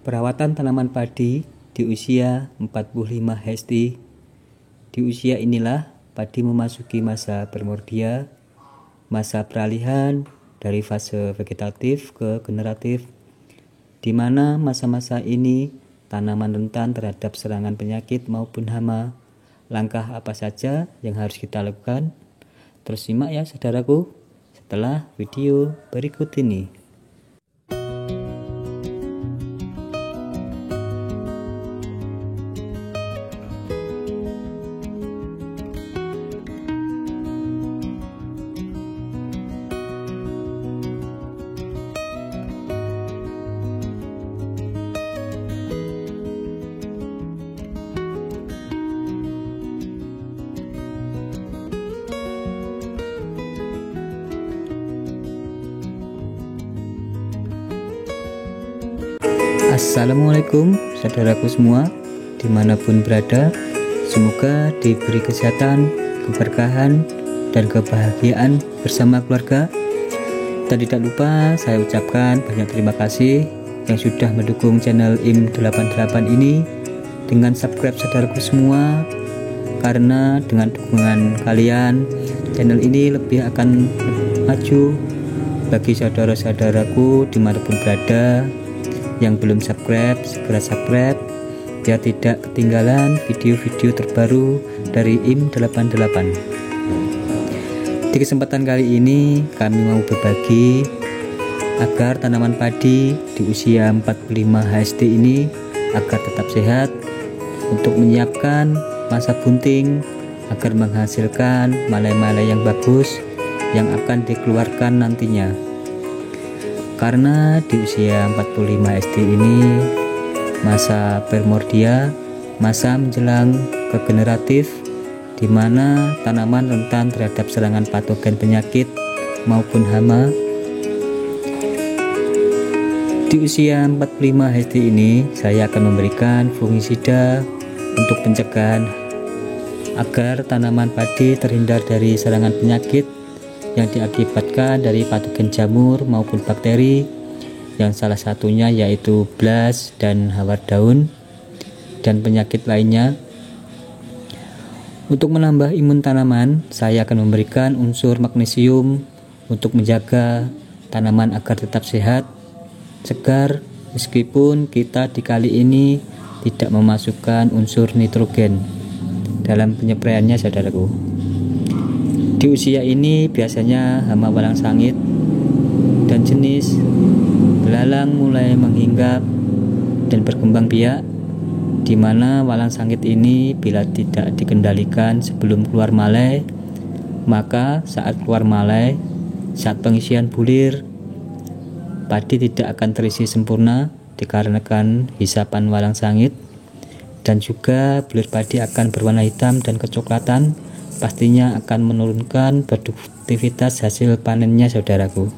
Perawatan tanaman padi di usia 45 Hesti. Di usia inilah padi memasuki masa primordia, masa peralihan dari fase vegetatif ke generatif, di mana masa-masa ini tanaman rentan terhadap serangan penyakit maupun hama. Langkah apa saja yang harus kita lakukan? Terus simak ya saudaraku setelah video berikut ini. Assalamualaikum saudaraku semua dimanapun berada, semoga diberi kesehatan, keberkahan, dan kebahagiaan bersama keluarga. Dan tidak lupa saya ucapkan banyak terima kasih yang sudah mendukung channel IM88 ini dengan subscribe saudaraku semua, karena dengan dukungan kalian channel ini lebih akan maju. Bagi saudara-saudaraku dimanapun berada yang belum subscribe, segera subscribe biar tidak ketinggalan video-video terbaru dari IM88. Di kesempatan kali ini kami mau berbagi agar tanaman padi di usia 45 HSD ini agar tetap sehat, untuk menyiapkan masa bunting agar menghasilkan malai-malai yang bagus yang akan dikeluarkan nantinya. Karena di usia 45 SD ini masa primordia, masa menjelang ke generatif, di mana tanaman rentan terhadap serangan patogen penyakit maupun hama. Di usia 45 SD ini saya akan memberikan fungisida untuk pencegahan agar tanaman padi terhindar dari serangan penyakit yang diakibatkan dari patogen jamur maupun bakteri, yang salah satunya yaitu blast dan hawar daun dan penyakit lainnya. Untuk menambah imun tanaman, saya akan memberikan unsur magnesium untuk menjaga tanaman agar tetap sehat, segar, meskipun kita di kali ini tidak memasukkan unsur nitrogen dalam penyepraiannya saudaraku. Di usia ini biasanya hama walang sangit dan jenis belalang mulai menghinggap dan berkembang biak, di mana walang sangit ini bila tidak dikendalikan sebelum keluar malai, maka saat keluar malai, saat pengisian bulir, padi tidak akan terisi sempurna dikarenakan hisapan walang sangit, dan juga bulir padi akan berwarna hitam dan kecoklatan, pastinya akan menurunkan produktivitas hasil panennya saudaraku.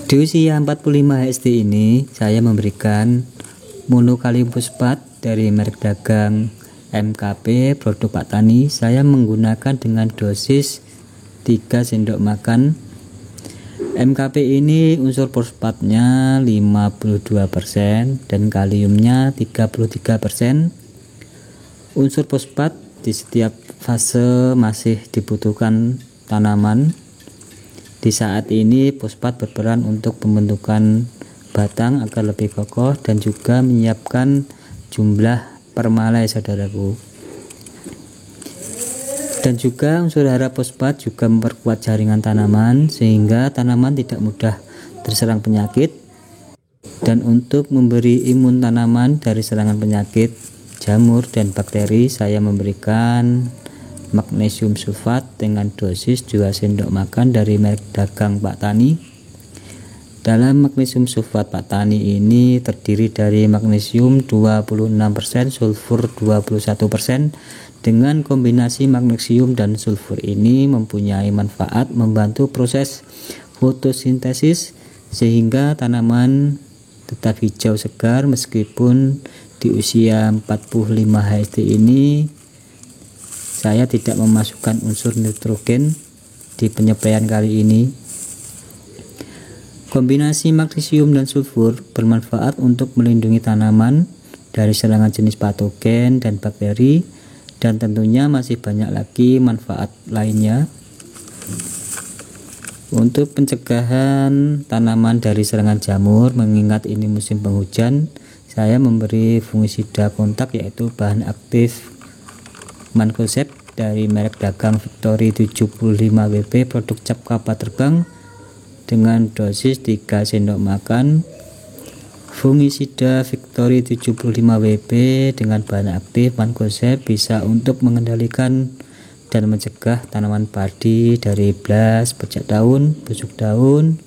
Di usia 45 SD ini saya memberikan monokalium fosfat dari merek dagang MKP produk Pak Tani. Saya menggunakan dengan dosis 3 sendok makan. MKP ini unsur fosfatnya 52% dan kaliumnya 33%. Unsur fosfat di setiap fase masih dibutuhkan tanaman. Di saat ini fosfat berperan untuk pembentukan batang agar lebih kokoh dan juga menyiapkan jumlah permalai saudaraku. Dan juga unsur hara fosfat juga memperkuat jaringan tanaman sehingga tanaman tidak mudah terserang penyakit, dan untuk memberi imun tanaman dari serangan penyakit jamur dan bakteri, saya memberikan magnesium sulfat dengan dosis 2 sendok makan dari merek dagang Pak Tani. Dalam magnesium sulfat Pak Tani ini terdiri dari magnesium 26%, sulfur 21%. Dengan kombinasi magnesium dan sulfur ini mempunyai manfaat membantu proses fotosintesis sehingga tanaman tetap hijau segar meskipun di usia 45 HSD ini saya tidak memasukkan unsur nitrogen di penyepraian kali ini. Kombinasi magnesium dan sulfur bermanfaat untuk melindungi tanaman dari serangan jenis patogen dan bakteri, dan tentunya masih banyak lagi manfaat lainnya. Untuk pencegahan tanaman dari serangan jamur, mengingat ini musim penghujan, saya memberi fungisida kontak yaitu bahan aktif Mancozeb dari merek dagang Victory 75 WP produk cap kapal terbang dengan dosis 3 sendok makan. Fungisida Victory 75 WP dengan bahan aktif Mancozeb bisa untuk mengendalikan dan mencegah tanaman padi dari blas, bercak daun, busuk daun,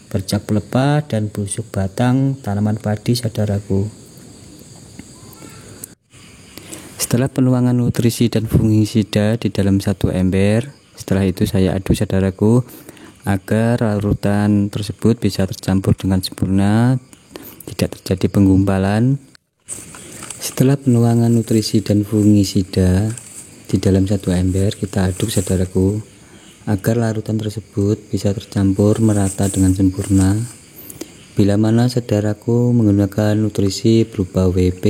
bercak pelepah, dan busuk batang tanaman padi, saudaraku. Setelah penuangan nutrisi dan fungisida di dalam satu ember, setelah itu saya aduk, saudaraku, agar larutan tersebut bisa tercampur dengan sempurna, tidak terjadi penggumpalan. Setelah penuangan nutrisi dan fungisida di dalam satu ember, kita aduk, saudaraku, agar larutan tersebut bisa tercampur merata dengan sempurna. Bila mana saudaraku menggunakan nutrisi berupa WP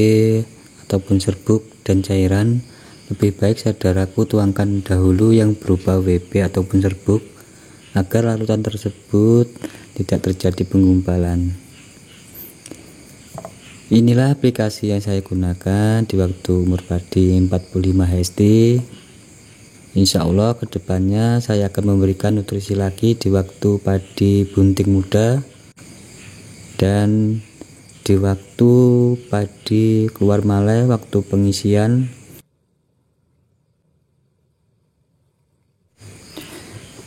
ataupun serbuk dan cairan, lebih baik saudaraku tuangkan dahulu yang berupa WP ataupun serbuk agar larutan tersebut tidak terjadi penggumpalan. Inilah aplikasi yang saya gunakan di waktu umur padi 45 HST. Insya Allah kedepannya saya akan memberikan nutrisi lagi di waktu padi bunting muda dan di waktu padi keluar malai waktu pengisian.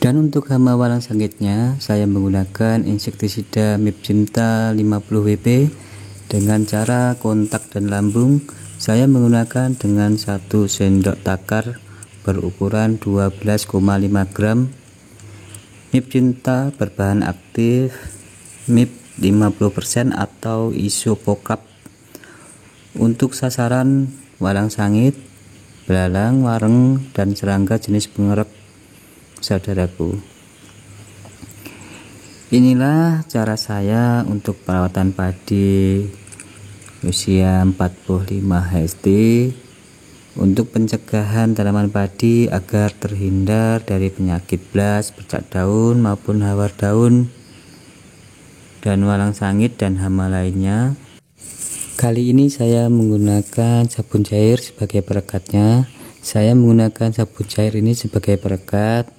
Dan untuk hama walang sangitnya, saya menggunakan insektisida Mipcinta 50 WP dengan cara kontak dan lambung. Saya menggunakan dengan 1 sendok takar berukuran 12,5 gram. Mipcinta berbahan aktif MIP 50% atau isopokap untuk sasaran walang sangit, belalang, wareng, dan serangga jenis pengerek, saudaraku. Inilah cara saya untuk perawatan padi usia 45 HST untuk pencegahan tanaman padi agar terhindar dari penyakit blas, bercak daun maupun hawar daun dan walang sangit dan hama lainnya. Kali ini saya menggunakan sabun cair sebagai perekatnya. Saya menggunakan sabun cair ini sebagai perekat.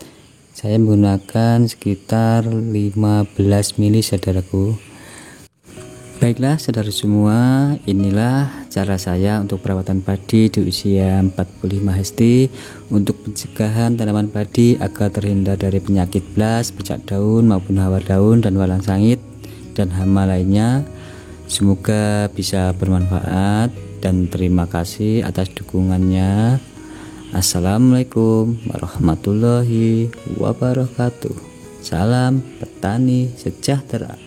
Saya menggunakan sekitar 15 mili, saudaraku. Baiklah saudara semua, inilah cara saya untuk perawatan padi di usia 45 HST untuk pencegahan tanaman padi agar terhindar dari penyakit blas, bercak daun maupun hawar daun dan walang sangit dan hama lainnya. Semoga bisa bermanfaat dan terima kasih atas dukungannya. Assalamualaikum warahmatullahi wabarakatuh. Salam petani sejahtera.